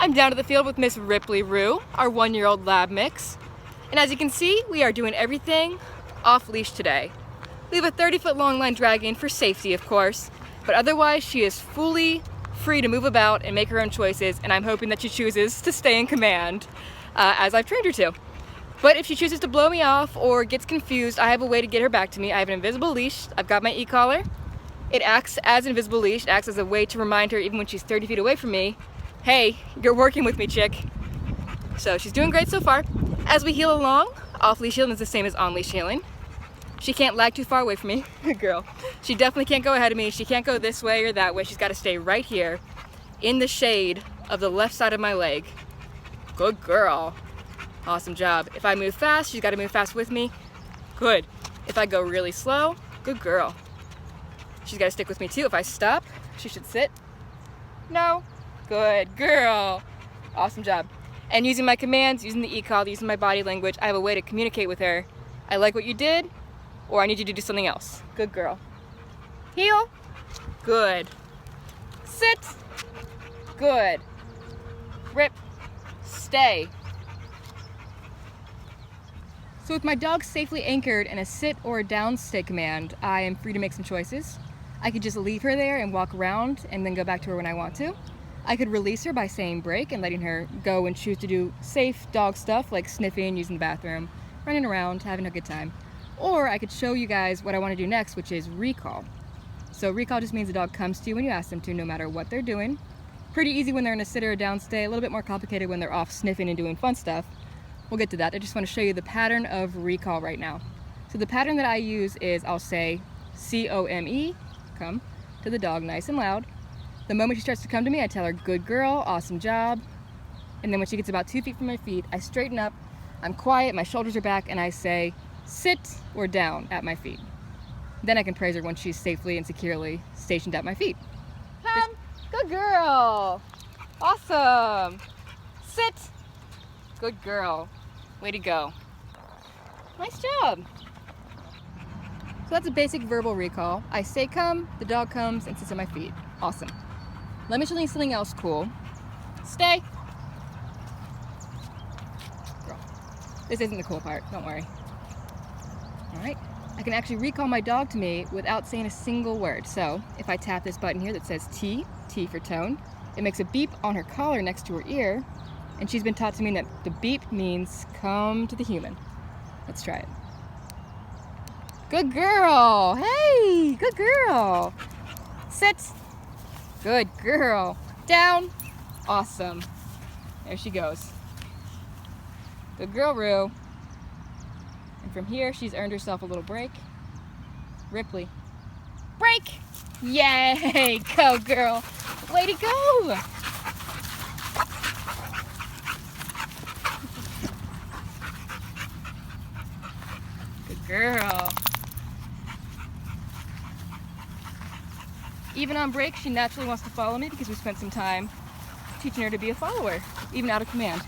I'm down to the field with Miss Ripley Rue, our 1-year-old lab mix. And as you can see, we are doing everything off leash today. We have a 30-foot long line dragging for safety, of course, but otherwise she is fully free to move about and make her own choices, and I'm hoping that she chooses to stay in command, as I've trained her to. But if she chooses to blow me off or gets confused, I have a way to get her back to me. I have an invisible leash. I've got my e-collar. It acts as an invisible leash. It acts as a way to remind her, even when she's 30 feet away from me, hey, you're working with me, chick. So she's doing great so far. As we heal along, off-leash healing is the same as on-leash healing. She can't lag too far away from me. Good girl. She definitely can't go ahead of me. She can't go this way or that way. She's got to stay right here in the shade of the left side of my leg. Good girl. Awesome job. If I move fast, she's got to move fast with me. Good. If I go really slow, good girl. She's got to stick with me too. If I stop, she should sit. No. Good girl. Awesome job. And using my commands, using the e-call, using my body language, I have a way to communicate with her. I like what you did, or I need you to do something else. Good girl. Heel. Good. Sit. Good. Rip. Stay. So with my dog safely anchored in a sit or a down stay command, I am free to make some choices. I could just leave her there and walk around and then go back to her when I want to. I could release her by saying break and letting her go and choose to do safe dog stuff like sniffing, using the bathroom, running around, having a good time. Or I could show you guys what I want to do next, which is recall. So recall just means the dog comes to you when you ask them to, no matter what they're doing. Pretty easy when they're in a sit or a down stay, a little bit more complicated when they're off sniffing and doing fun stuff. We'll get to that. I just want to show you the pattern of recall right now. So the pattern that I use is I'll say C-O-M-E, come, to the dog nice and loud. The moment she starts to come to me, I tell her, good girl, awesome job. And then when she gets about 2 feet from my feet, I straighten up, I'm quiet, my shoulders are back, and I say, sit or down at my feet. Then I can praise her when she's safely and securely stationed at my feet. Come, good girl, awesome. Sit, good girl, way to go. Nice job. So that's a basic verbal recall. I say come, the dog comes and sits at my feet. Awesome. Let me show you something else cool. Stay. Girl. This isn't the cool part, don't worry. All right, I can actually recall my dog to me without saying a single word. So if I tap this button here that says T, T for tone, it makes a beep on her collar next to her ear, and she's been taught to mean that the beep means come to the human. Let's try it. Good girl, hey, good girl. Sit. Good girl. Down. Awesome. There she goes. Good girl, Rue. And from here, she's earned herself a little break. Ripley. Break! Yay! Go, girl. Way to go! Good girl. Even on break, she naturally wants to follow me because we spent some time teaching her to be a follower, even out of command.